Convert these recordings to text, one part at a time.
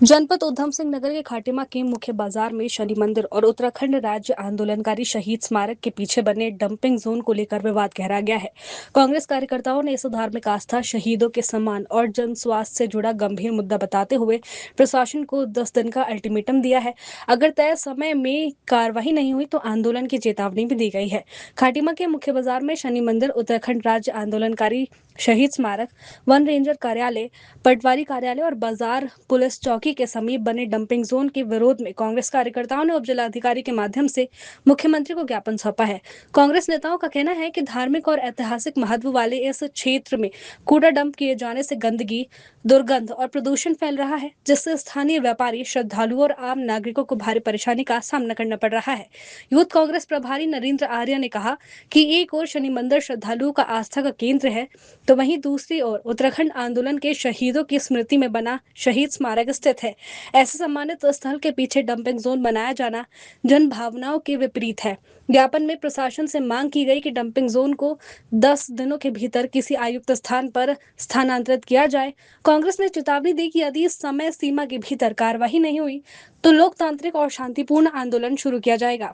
जनपद उधम सिंह नगर के खाटिमा के मुख्य बाजार में शनि मंदिर और उत्तराखंड राज्य आंदोलनकारी शहीद स्मारक के पीछे बने डंपिंग जोन को लेकर विवाद गहरा गया है। कांग्रेस कार्यकर्ताओं ने इस धार्मिक आस्था, शहीदों के सम्मान और जन स्वास्थ्य से जुड़ा गंभीर मुद्दा बताते हुए प्रशासन को 10 दिन का अल्टीमेटम दिया है। अगर तय समय में कार्रवाई नहीं हुई तो आंदोलन की चेतावनी भी दी गई है। खाटिमा के मुख्य बाजार में शनि मंदिर, उत्तराखंड राज्य आंदोलनकारी शहीद स्मारक, वन रेंजर कार्यालय, पटवारी कार्यालय और बाजार पुलिस चौकी के समीप बने डंपिंग जोन के विरोध में कांग्रेस कार्यकर्ताओं ने उप जिलाधिकारी के माध्यम से मुख्यमंत्री को ज्ञापन सौंपा है। कांग्रेस नेताओं का कहना है कि धार्मिक और ऐतिहासिक महत्व वाले इस क्षेत्र में कूड़ा डंप किए जाने से गंदगी, दुर्गंध और प्रदूषण फैल रहा है, जिससे स्थानीय व्यापारी, श्रद्धालुओं और आम नागरिकों को भारी परेशानी का सामना करना पड़ रहा है। यूथ कांग्रेस प्रभारी नरेंद्र आर्य ने कहा कि एक ओर शनि मंदिर श्रद्धालुओं का आस्था का केंद्र है, तो वहीं दूसरी ओर उत्तराखंड आंदोलन के शहीदों की स्मृति में बना शहीद स्मारक स्थित है। ऐसे सम्मानित स्थल के पीछे डंपिंग जोन बनाया जाना जन भावनाओं के विपरीत है। ज्ञापन में प्रशासन से मांग की गई कि डंपिंग जोन को 10 दिनों के भीतर किसी आयुक्त स्थान पर स्थानांतरित किया जाए। कांग्रेस ने चेतावनी दी कि यदि समय सीमा के भीतर कार्रवाई नहीं हुई तो लोकतांत्रिक और शांतिपूर्ण आंदोलन शुरू किया जाएगा,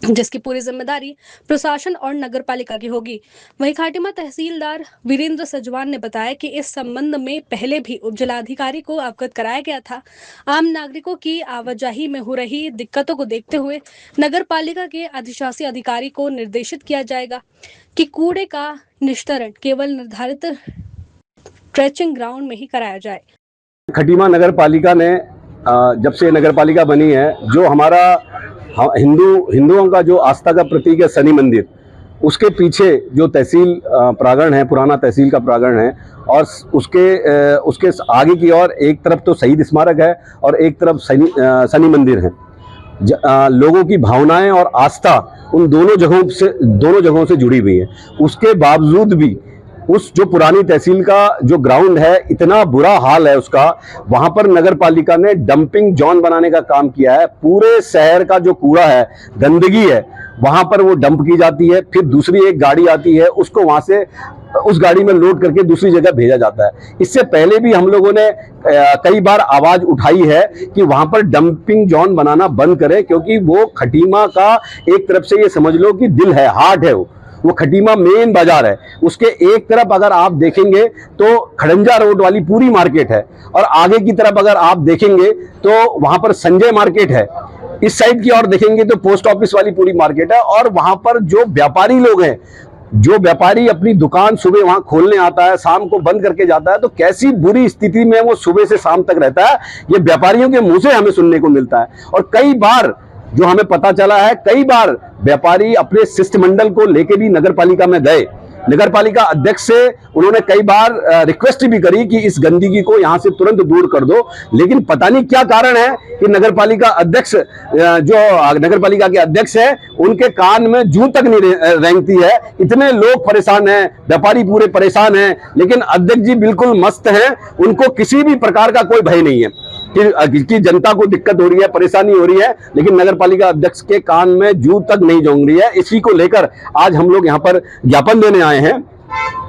जिसकी पूरी जिम्मेदारी प्रशासन और नगर पालिका की होगी। वहीं खाटिमा तहसीलदार वीरेंद्र सजवान ने बताया कि इस संबंध में पहले भी उप जिलाधिकारी को अवगत कराया गया था। आम नागरिकों की आवाजाही में हो रही दिक्कतों को देखते हुए नगर पालिका के अधिशासी अधिकारी को निर्देशित किया जाएगा कि कूड़े का निस्तारण केवल निर्धारित ट्रेचिंग ग्राउंड में ही कराया जाए। खटीमा नगर पालिका ने जब से नगर पालिका बनी है, जो हमारा हिंदुओं का जो आस्था का प्रतीक है शनि मंदिर, उसके पीछे जो तहसील प्रांगण है, पुराना तहसील का प्रांगण है, और उसके आगे की ओर एक तरफ तो शहीद स्मारक है और एक तरफ शनि मंदिर है। लोगों की भावनाएं और आस्था उन दोनों जगहों से जुड़ी हुई है। उसके बावजूद भी उस जो पुरानी तहसील का जो ग्राउंड है, इतना बुरा हाल है उसका, वहां पर नगर पालिका ने डंपिंग जोन बनाने का काम किया है। पूरे शहर का जो कूड़ा है, गंदगी है, वहां पर वो डंप की जाती है। फिर दूसरी एक गाड़ी आती है, उसको वहां से उस गाड़ी में लोड करके दूसरी जगह भेजा जाता है। इससे पहले भी हम लोगों ने कई बार आवाज उठाई है कि वहां पर डंपिंग जोन बनाना बंद करें, क्योंकि वो खटीमा का एक तरफ से ये समझ लो कि दिल है, हार्ट है। वो खटीमा मेन बाजार है। उसके एक तरफ अगर आप देखेंगे तो खड़ंजा रोड वाली पूरी मार्केट है, और आगे की तरफ अगर आप देखेंगे तो वहां पर संजय मार्केट है। इस साइड की ओर देखेंगे तो पोस्ट ऑफिस वाली पूरी मार्केट है। और वहां पर जो व्यापारी लोग हैं, जो व्यापारी अपनी दुकान सुबह वहां खोलने आता है, शाम को बंद करके जाता है, तो कैसी बुरी स्थिति में वो सुबह से शाम तक रहता है, ये व्यापारियों के मुंह से हमें सुनने को मिलता है। और कई बार जो हमें पता चला है, कई बार व्यापारी अपने शिष्टमंडल को लेके भी नगर पालिका में गए। नगर पालिका अध्यक्ष से उन्होंने कई बार रिक्वेस्ट भी करी कि इस गंदगी को यहां से तुरंत दूर कर दो, लेकिन पता नहीं क्या कारण है कि नगर पालिका अध्यक्ष, जो नगर पालिका के अध्यक्ष है, उनके कान में जूं तक नहीं रेंगती है। इतने लोग परेशान हैं, व्यापारी पूरे परेशान हैं, लेकिन अध्यक्ष जी बिल्कुल मस्त हैं। उनको किसी भी प्रकार का कोई भय नहीं है कि जनता को दिक्कत हो रही है, परेशानी हो रही है, लेकिन नगर पालिका अध्यक्ष के कान में जूं तक नहीं जोंग रही है। इसी को लेकर आज हम लोग यहाँ पर ज्ञापन देने आए हैं।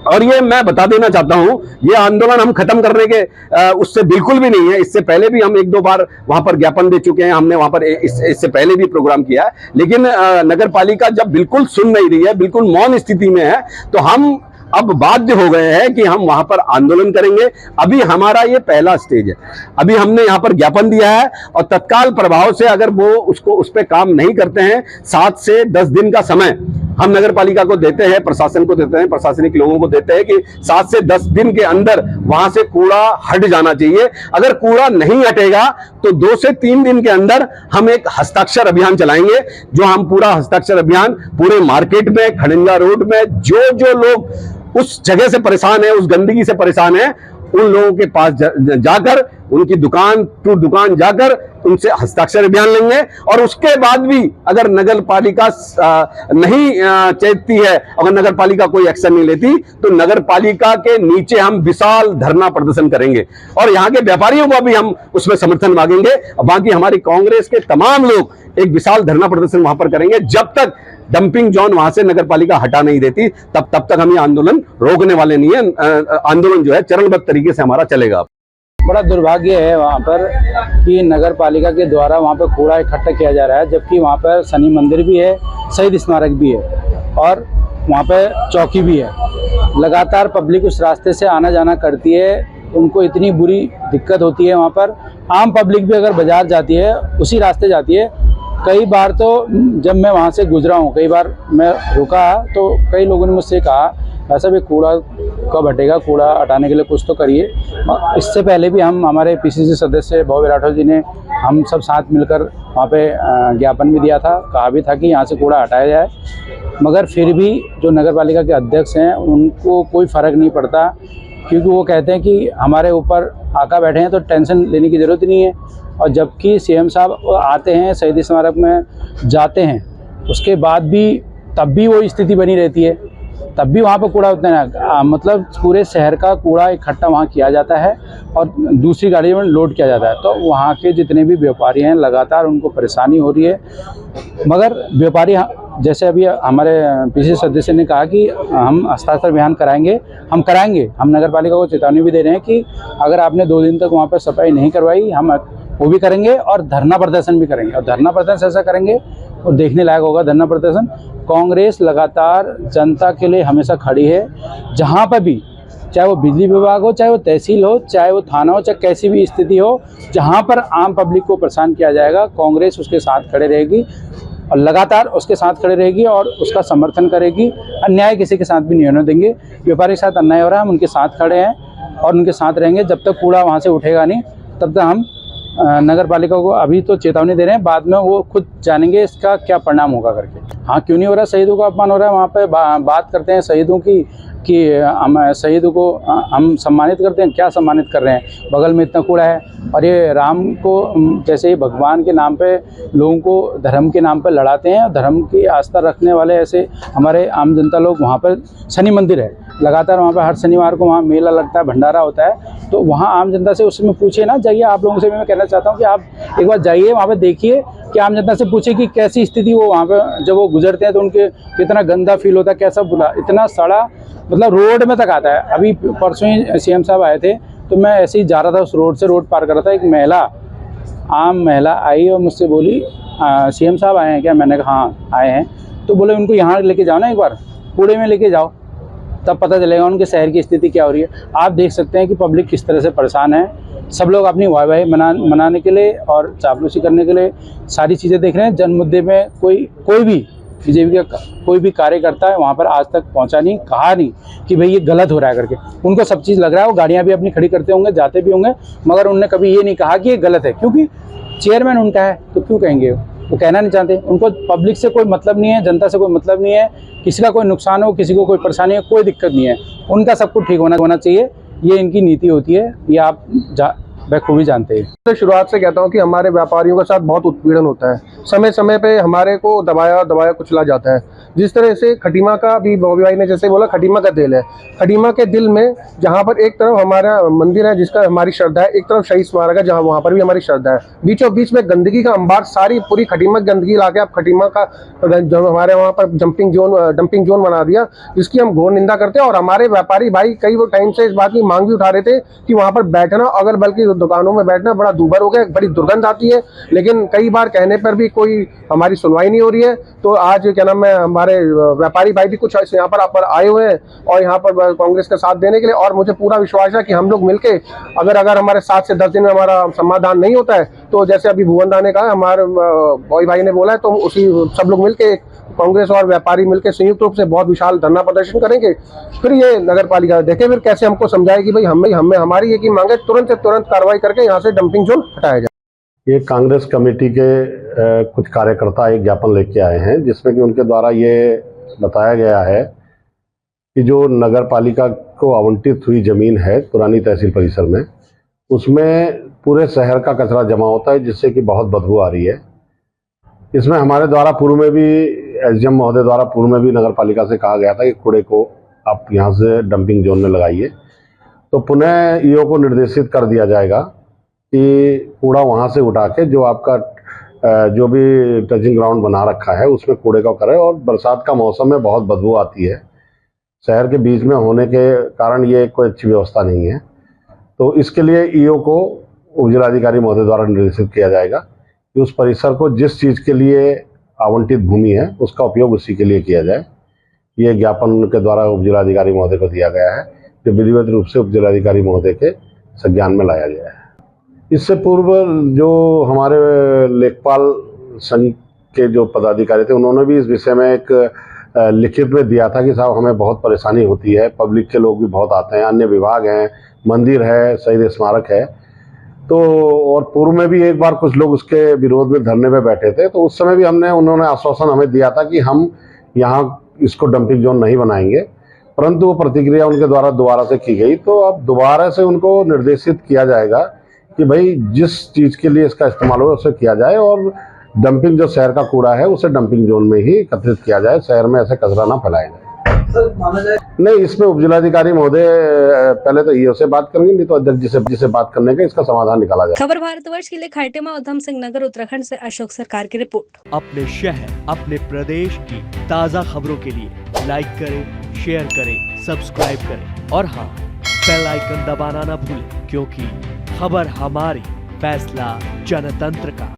और ये मैं बता देना चाहता हूं, ये आंदोलन हम खत्म करने के उससे बिल्कुल भी नहीं है। इससे पहले भी हम 1-2 बार वहां पर ज्ञापन दे चुके हैं, हमने वहां पर इससे पहले भी प्रोग्राम किया है, लेकिन नगर पालिका जब बिल्कुल सुन नहीं रही है, बिल्कुल मौन स्थिति में है, तो हम अब बाध्य हो गए हैं कि हम वहां पर आंदोलन करेंगे। अभी हमारा ये पहला स्टेज है। अभी हमने यहां पर ज्ञापन दिया है, और तत्काल प्रभाव से अगर वो उस पर काम नहीं करते हैं, 7 से 10 दिन का समय हम नगर पालिका को देते हैं, प्रशासन को देते हैं, प्रशासनिक लोगों को देते हैं कि 7 से 10 दिन के अंदर वहां से कूड़ा हट जाना चाहिए। अगर कूड़ा नहीं हटेगा तो 2 से 3 दिन के अंदर हम एक हस्ताक्षर अभियान चलाएंगे, जो हम पूरा हस्ताक्षर अभियान पूरे मार्केट में, खड़ंजा रोड में जो लोग उस जगह से परेशान है, उस गंदगी से परेशान है, उन लोगों के पास जाकर, उनकी दुकान टू दुकान जाकर उनसे हस्ताक्षर अभियान लेंगे। और उसके बाद भी अगर नगर पालिका नहीं चेतती है, अगर नगर पालिका कोई एक्शन नहीं लेती, तो नगर पालिका के नीचे हम विशाल धरना प्रदर्शन करेंगे, और यहाँ के व्यापारियों को भी हम उसमें समर्थन मांगेंगे। और बाकी हमारी कांग्रेस के तमाम लोग एक विशाल धरना प्रदर्शन वहां पर करेंगे। जब तक डंपिंग जोन वहां से नगर पालिका हटा नहीं देती, तब तक हम ये आंदोलन रोकने वाले नहीं है। आंदोलन जो है चरणबद्ध तरीके से हमारा चलेगा। बड़ा दुर्भाग्य है वहाँ पर कि नगर पालिका के द्वारा वहाँ पर कूड़ा इकट्ठा किया जा रहा है, जबकि वहाँ पर शनि मंदिर भी है, शहीद स्मारक भी है और वहाँ पर चौकी भी है। लगातार पब्लिक उस रास्ते से आना जाना करती है, उनको इतनी बुरी दिक्कत होती है। वहाँ पर आम पब्लिक भी अगर बाज़ार जाती है उसी रास्ते जाती है। कई बार तो जब मैं वहाँ से गुजरा हूँ, कई बार मैं रुका तो कई लोगों ने मुझसे कहा ऐसा भी कूड़ा कब हटेगा, कूड़ा हटाने के लिए कुछ तो करिए। इससे पहले भी हमारे पीसीसी सदस्य भव्य राठौर जी ने हम सब साथ मिलकर वहाँ पे ज्ञापन भी दिया था, कहा भी था कि यहाँ से कूड़ा हटाया जाए, मगर फिर भी जो नगर पालिका के अध्यक्ष हैं उनको कोई फ़र्क नहीं पड़ता, क्योंकि वो कहते हैं कि हमारे ऊपर आका बैठे हैं तो टेंशन लेने की ज़रूरत नहीं है। और जबकि सीएम साहब आते हैं, शहीद स्मारक में जाते हैं, उसके बाद भी तब भी वो स्थिति बनी रहती है, तब भी वहाँ पर कूड़ा उतना मतलब पूरे शहर का कूड़ा इकट्ठा वहाँ किया जाता है और दूसरी गाड़ी में लोड किया जाता है। तो वहाँ के जितने भी व्यापारी हैं लगातार उनको परेशानी हो रही है। मगर व्यापारी जैसे अभी हमारे पीसीसी सदस्य ने कहा कि हम हस्ताक्षर अभियान कराएंगे, हम नगर पालिका को चेतावनी भी दे रहे हैं कि अगर आपने 2 दिन तक वहाँ पर सफाई नहीं करवाई, हम वो भी करेंगे और धरना प्रदर्शन भी करेंगे। और धरना प्रदर्शन ऐसा करेंगे और देखने लायक होगा धरना प्रदर्शन। कांग्रेस लगातार जनता के लिए हमेशा खड़ी है, जहाँ पर भी, चाहे वो बिजली विभाग हो, चाहे वो तहसील हो, चाहे वो थाना हो, चाहे कैसी भी स्थिति हो, जहाँ पर आम पब्लिक को परेशान किया जाएगा कांग्रेस उसके साथ खड़े रहेगी और लगातार उसके साथ खड़े रहेगी और उसका समर्थन करेगी। अन्याय किसी के साथ भी नहीं होने देंगे। व्यापारी के साथ अन्याय हो रहा है, हम उनके साथ खड़े हैं और उनके साथ रहेंगे। जब तक कूड़ा वहाँ से उठेगा नहीं तब तक हम नगर पालिका को अभी तो चेतावनी दे रहे हैं, बाद में वो खुद जानेंगे इसका क्या परिणाम होगा करके। हाँ, क्यों नहीं हो रहा, शहीदों का अपमान हो रहा है। वहाँ पे बात करते हैं शहीदों की कि हम शहीदों को हम सम्मानित करते हैं, क्या सम्मानित कर रहे हैं? बगल में इतना कूड़ा है और ये राम को जैसे ही भगवान के नाम पे लोगों को धर्म के नाम पे लड़ाते हैं। धर्म की आस्था रखने वाले ऐसे हमारे आम जनता लोग, वहाँ पर शनि मंदिर है, लगातार वहाँ पर हर शनिवार को वहाँ मेला लगता है, भंडारा होता है, तो वहाँ आम जनता से उसमें पूछिए ना, जाइए। आप लोगों से मैं कहना चाहता हूँ कि आप एक बार जाइए वहाँ पे, देखिए कि आम जनता से पूछिए कि कैसी स्थिति वो वहाँ पे जब वो गुजरते हैं तो उनके कितना गंदा फील होता है, कैसा बुला, इतना सड़ा, मतलब रोड में तक आता है। अभी परसों ही सीएम साहब आए थे तो मैं ऐसे ही जा रहा था, उस रोड से रोड पार कर रहा था, एक महिला, आम महिला आई और मुझसे बोली सीएम साहब आए हैं क्या? मैंने कहा हाँ आए हैं। तो बोले उनको यहाँ लेके जाओ ना, एक बार कूड़े में लेके जाओ, तब पता चलेगा उनके शहर की स्थिति क्या हो रही है। आप देख सकते हैं कि पब्लिक किस तरह से परेशान है। सब लोग अपनी वाहवाही मनाने के लिए और चापलूसी करने के लिए सारी चीज़ें देख रहे हैं। जन मुद्दे में कोई भी बीजेपी का कोई भी कार्यकर्ता है वहाँ पर आज तक पहुँचा नहीं, कहा नहीं कि भाई ये गलत हो रहा है करके। उनको सब चीज़ लग रहा है, वो गाड़ियाँ भी अपनी खड़ी करते होंगे, जाते भी होंगे, मगर उनने कभी ये नहीं कहा कि ये गलत है, क्योंकि चेयरमैन उनका है तो क्यों कहेंगे? वो कहना नहीं चाहते। उनको पब्लिक से कोई मतलब नहीं है, जनता से कोई मतलब नहीं है, किसी का कोई नुकसान हो, किसी को कोई परेशानी है, कोई दिक्कत नहीं है। उनका सब कुछ ठीक होना चाहिए, ये इनकी नीति होती है, ये आप बखूबी जानते हैं। तो शुरुआत से कहता हूँ कि हमारे व्यापारियों के साथ बहुत उत्पीड़न होता है, समय समय पे हमारे को दबाया कुचला जाता है। जिस तरह से खटीमा का भी बॉबी भाई ने जैसे बोला, खटीमा का दिल है। खटीमा के दिल में जहाँ पर एक तरफ हमारा मंदिर है जिसका हमारी श्रद्धा है, एक तरफ शहीद स्मारक है जहाँ वहाँ पर भी हमारी श्रद्धा है। बीचों बीच में गंदगी का अंबार, सारी पूरी खटीमा की गंदगी ला के आप खटीमा का जो हमारे वहाँ पर डंपिंग जोन बना दिया, जिसकी हम घोर निंदा करते हैं। और हमारे व्यापारी भाई कई टाइम से इस बात की मांग भी उठा रहे थे कि वहाँ पर बैठना, अगर बल्कि दुकानों में बैठना बड़ा दूभर हो गया, बड़ी दुर्गंध आती है, लेकिन कई बार कहने पर भी कोई हमारी सुनवाई नहीं हो रही है। तो आज क्या नाम है, हमारे व्यापारी भाई भी कुछ यहाँ पर आए हुए हैं और यहाँ पर कांग्रेस का साथ देने के लिए। और मुझे पूरा विश्वास है कि हम लोग मिलके अगर हमारे 7 से 10 दिन में हमारा समाधान नहीं होता है तो जैसे अभी भुवन दा ने कहा, हमारे बॉय भाई ने बोला है, तो उसी सब लोग मिलके, कांग्रेस और व्यापारी मिलकर संयुक्त रूप से बहुत विशाल धरना प्रदर्शन करेंगे। फिर ये नगर पालिका देखे फिर कैसे हमको समझाएगी भाई हमें हमारी एक ही मांग है, तुरंत से तुरंत कार्रवाई करके यहाँ से डंपिंग जोन हटाया जाए। ये कांग्रेस कमेटी के कुछ कार्यकर्ता एक ज्ञापन लेके आए हैं जिसमें कि उनके द्वारा ये बताया गया है कि जो नगर पालिका को आवंटित हुई जमीन है पुरानी तहसील परिसर में, उसमें पूरे शहर का कचरा जमा होता है जिससे कि बहुत बदबू आ रही है। इसमें हमारे द्वारा पूर्व में भी एसडीएम महोदय द्वारा पूर्व में भी नगर पालिका से कहा गया था कि कूड़े को आप यहाँ से डंपिंग जोन में लगाइए। तो पुनः ईओ को निर्देशित कर दिया जाएगा कि कूड़ा वहाँ से उठा के जो आपका जो भी टचिंग ग्राउंड बना रखा है उसमें कूड़े का करे। और बरसात का मौसम में बहुत बदबू आती है, शहर के बीच में होने के कारण ये कोई अच्छी व्यवस्था नहीं है। तो इसके लिए ईओ को उप जिलाधिकारी महोदय द्वारा निर्देशित किया जाएगा कि उस परिसर को जिस चीज़ के लिए आवंटित भूमि है उसका उपयोग उसी के लिए किया जाए। ये ज्ञापन के द्वारा उप जिलाधिकारी महोदय को दिया गया है, जो विधिवत रूप से उप जिलाधिकारी महोदय के संज्ञान में लाया गया है। इससे पूर्व जो हमारे लेखपाल संघ के जो पदाधिकारी थे उन्होंने भी इस विषय में एक लिखित में दिया था कि साहब हमें बहुत परेशानी होती है, पब्लिक के लोग भी बहुत आते हैं, अन्य विभाग हैं, मंदिर है, शहीद स्मारक है। तो और पूर्व में भी एक बार कुछ लोग उसके विरोध में धरने पे बैठे थे, तो उस समय भी उन्होंने आश्वासन हमें दिया था कि हम यहाँ इसको डंपिंग जोन नहीं बनाएंगे, परंतु वो प्रतिक्रिया उनके द्वारा दोबारा से की गई। तो अब दोबारा से उनको निर्देशित किया जाएगा कि भाई जिस चीज़ के लिए इसका इस्तेमाल हो उसे किया जाए और डंपिंग जो शहर का कूड़ा है उसे डंपिंग जोन में ही एकत्रित किया जाए, शहर में ऐसे कचरा ना फैलाया जाए। नहीं, इसमें उप जिलाधिकारी महोदय पहले तो ईओ से बात करेंगे, नहीं तो अध्यक्ष जी से बात करने का इसका समाधान निकाला जाए। खबर भारतवर्ष के लिए खाटिमा उधम सिंह नगर उत्तराखंड से अशोक सरकार की रिपोर्ट। अपने शहर अपने प्रदेश की ताज़ा खबरों के लिए लाइक करें, शेयर करें, सब्सक्राइब करें और हाँ, बेल आइकन दबाना ना भूलें, क्योंकि खबर हमारी, फैसला जनतंत्र का।